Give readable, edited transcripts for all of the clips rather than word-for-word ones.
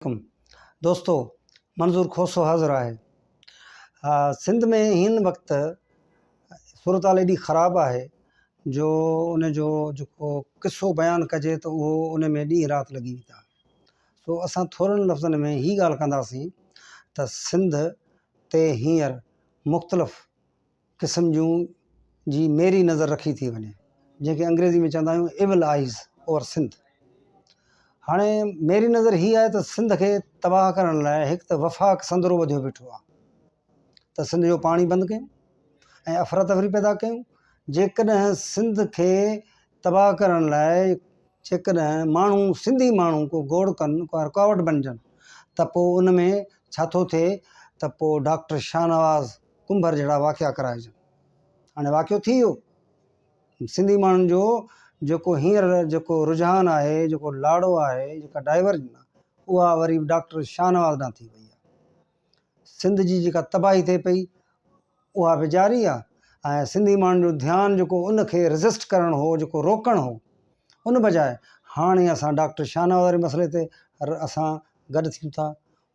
दोस्तों, मंज़ूर खोसो हाज़िर आहे। सिंध में हिन वक़्तु सूरत हाल एॾी ख़राबु आहे जो उन जो जेको क़िसो बयानु कजे त उहो उन में ॾींहुं राति लॻी वेंदा। सो असां थोरनि लफ़्ज़नि में ही ॻाल्हि कंदासीं त सिंध ते हींअर मुख़्तलिफ़ क़िस्म जूं जी मेरी नज़र रखी थी वञे, जंहिंखे अंग्रेज़ी में चवंदा आहियूं एविल आइज़ ओवर सिंध। हाणे मेरी नज़र ही आहे त सिंध खे तबाह करण लाइ हिकु त वफ़ाक़ संदरो वधियो बीठो आहे त सिंध जो पाणी बंदि कयूं ऐं अफ़रा तफ़री पैदा कयूं। जेकॾहिं सिंध खे तबाह करण लाइ जेकॾहिं माण्हू सिंधी माण्हू को गोड़ कनि, को रुकावट बणिजनि त पोइ उन में छा थो थिए त पोइ डॉक्टर शाहनवाज़ कुंभर जहिड़ा वाक़िया कराइजनि। हाणे वाक़ियो थी वियो, सिंधी माण्हुनि जो जेको हींअर जेको रुझान आहे, जेको लाड़ो आहे, जेका डाइवर्जन आहे, उहा वरी डॉक्टर शाहनवाज़ ॾांहुं थी वई आहे। सिंध जी जेका तबाही थिए पई उहा बि जारी आहे ऐं सिंधी माण्हुनि जो ध्यानु जेको उन खे रेज़िस्ट करणु हो, जेको रोकणु हो, उन बजाए हाणे असां डॉक्टर शाहनवाज़ वारे मसइले ते असां गॾु थियूं था,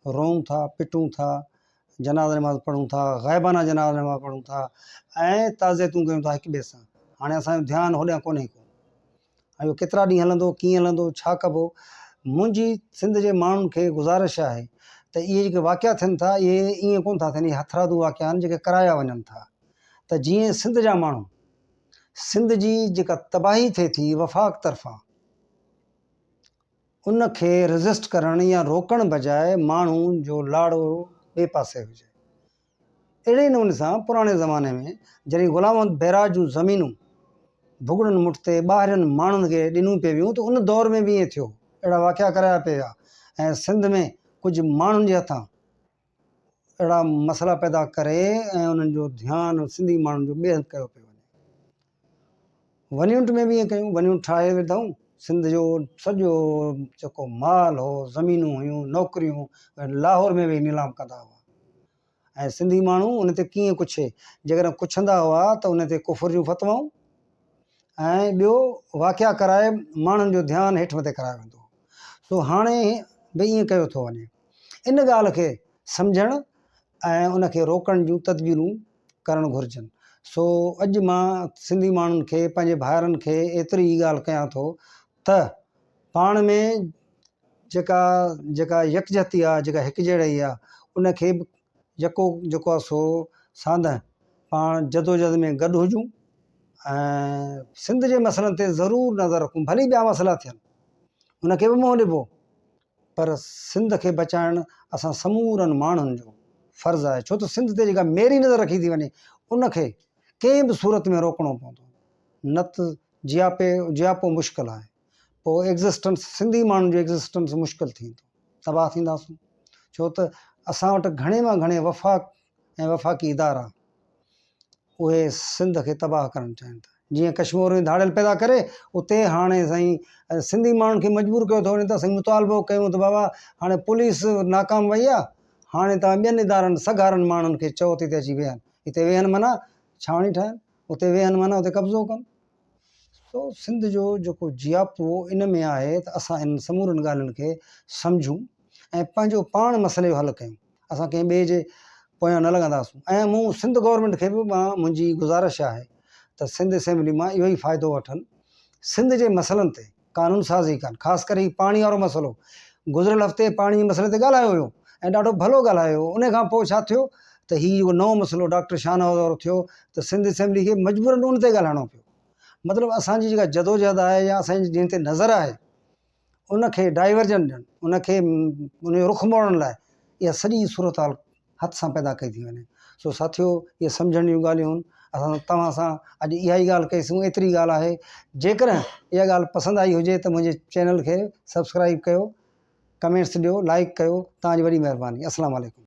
रोऊं था, पिटूं था, जनाज़ा नमाज़ पढ़ूं था, ग़ाइबाना जनाज़ा नमाज़ पढ़ूं था ऐं ताज़ियतूं कयूं था हिक ॿिए सां। हाणे असांजो ध्यानु होॾां कोन्हे को। ऐं इहो केतिरा ॾींहं हलंदो, कीअं हलंदो, छा कबो? मुंहिंजी सिंध जे माण्हुनि खे गुज़ारिश आहे त इहे जेके वाक़िया थियनि था इहे ईअं कोन था थियनि, इहे हथरादू वाक़िया आहिनि जेके कराया वञनि था। त जीअं सिंध जा माण्हू, सिंध जी जेका तबाही थिए थी वफ़ाक़ तरफ़ां, उन खे रेज़िस्ट करण या रोकण बजाए माण्हू जो लाड़ो ॿिए पासे हुजे। अहिड़े नमूने सां पुराणे ज़माने में जॾहिं ग़ुलाम अहमद बैराज जूं ज़मीनूं भुॻड़नि मुठ ते ॿाहिरियुनि माण्हुनि खे ॾिनियूं पियूं त उन दौर में बि ईअं थियो, अहिड़ा वाक़िया कराया पिया ऐं सिंध में कुझु माण्हुनि जे हथां अहिड़ा मसइला पैदा करे ऐं उन्हनि जो ध्यानु सिंधी माण्हुनि जो ॿिए हंधि कयो पियो वञे। वनियुंट में बि ईअं कयूं, वनियूं ठाहे विधऊं, सिंध जो सॼो जेको माल हो, ज़मीनूं हुयूं, नौकिरियूं लाहौर में वेही नीलाम कंदा हुआ ऐं सिंधी माण्हू उन ते कीअं कुछे, जेकॾहिं कुछंदा हुआ त उन ते कुफर जूं फतवाऊं ऐं ॿियो वाक़िया कराए माण्हुनि जो ध्यानु हेठि मथे करायो वेंदो। सो हाणे बि ईअं कयो थो वञे। इन ॻाल्हि खे सम्झणु ऐं उन खे रोकण जूं तदबीरूं करणु घुरिजनि। सो अॼु मां सिंधी माण्हुनि खे, पंहिंजे भाइरनि खे एतिरी ई ॻाल्हि कयां थो त पाण में जेका यकजहती आहे, जेका हिकजहिड़ाई आहे, उन खे जेको आहे सो साधं पाण जदोजहद में गॾु हुजूं ऐं सिंध जे मसइलनि ते ज़रूरु नज़र रखूं। भली ॿिया मसइला थियनि, उन खे बि मुंहुं ॾिबो, पर सिंध खे बचाइणु असां समूरनि माण्हुनि जो फ़र्ज़ु आहे। छो त सिंध ते जेका मेरी नज़र रखी थी वञे उन खे कंहिं बि सूरत में रोकणो पवंदो, न त जियापो मुश्किल आहे। पोइ एग्ज़िस्टेंस, सिंधी माण्हुनि जो एग्ज़िस्टेंस मुश्किल थींदो, तबाह थींदासीं। छो त असां वटि घणे मां घणे वफ़ाक़ ऐं वफ़ाक़ी इदारा उहे सिंध खे तबाह करणु चाहिनि था। जीअं कश्मीर में धाड़ियल पैदा करे, उते हाणे साईं सिंधी माण्हुनि खे मजबूर कयो थो वञे त असां मुतालबो कयूं त बाबा हाणे पुलिस नाकाम वई आहे, हाणे तव्हां ॿियनि इदारनि सगारनि माण्हुनि खे चओ त हिते अची वेहनि, हिते वेहनि माना छावणी ठाहिनि, उते वेहनि माना उते कब्ज़ो कनि। सो सिंध जो जेको जियापो इन में आहे त असां इन समूरनि ॻाल्हियुनि खे सम्झूं ऐं पंहिंजो पाण मसइले जो हल कयूं। असां कंहिं ॿिए जे पोयां न लॻंदासीं। ऐं मूं सिंध गवर्नमेंट खे बि मुंहिंजी गुज़ारिश आहे त सिंध असेंबली मां इहो ई फ़ाइदो वठनि, सिंध जे मसइलनि ते कानून साज़ी कनि। ख़ासि करे पाणी वारो मसइलो, गुज़िरियल हफ़्ते पाणी जे मसइले ते ॻाल्हायो हुयो ऐं ॾाढो भलो ॻाल्हायो हुयो। उन खां पोइ छा थियो त हीउ नओं मसइलो डॉक्टर शाहनवाज़ वारो थियो त सिंध असेंबली खे मजबूरन उन ते ॻाल्हाइणो पियो। मतिलबु असांजी जेका जदोजहद आहे या असांजी जंहिं ते नज़र आहे उन खे डाइवर्जन ॾियणु, उन खे उनजो रुख मोड़ण लाइ इहा सॼी सूरत हाल हथ सां पैदा कई थी वञे। सो साथियो, इहे सम्झण जूं ॻाल्हियूं आहिनि। असां तव्हां सां अॼु इहा ई ॻाल्हि कईसूं, एतिरी ॻाल्हि आहे। जेकॾहिं इहा ॻाल्हि पसंदि आई हुजे त मुंहिंजे चैनल खे सब्सक्राइब कयो, कमेंट्स ॾियो, लाइक कयो। तव्हांजी वॾी महिरबानी। अस्सलाम वालेकुम।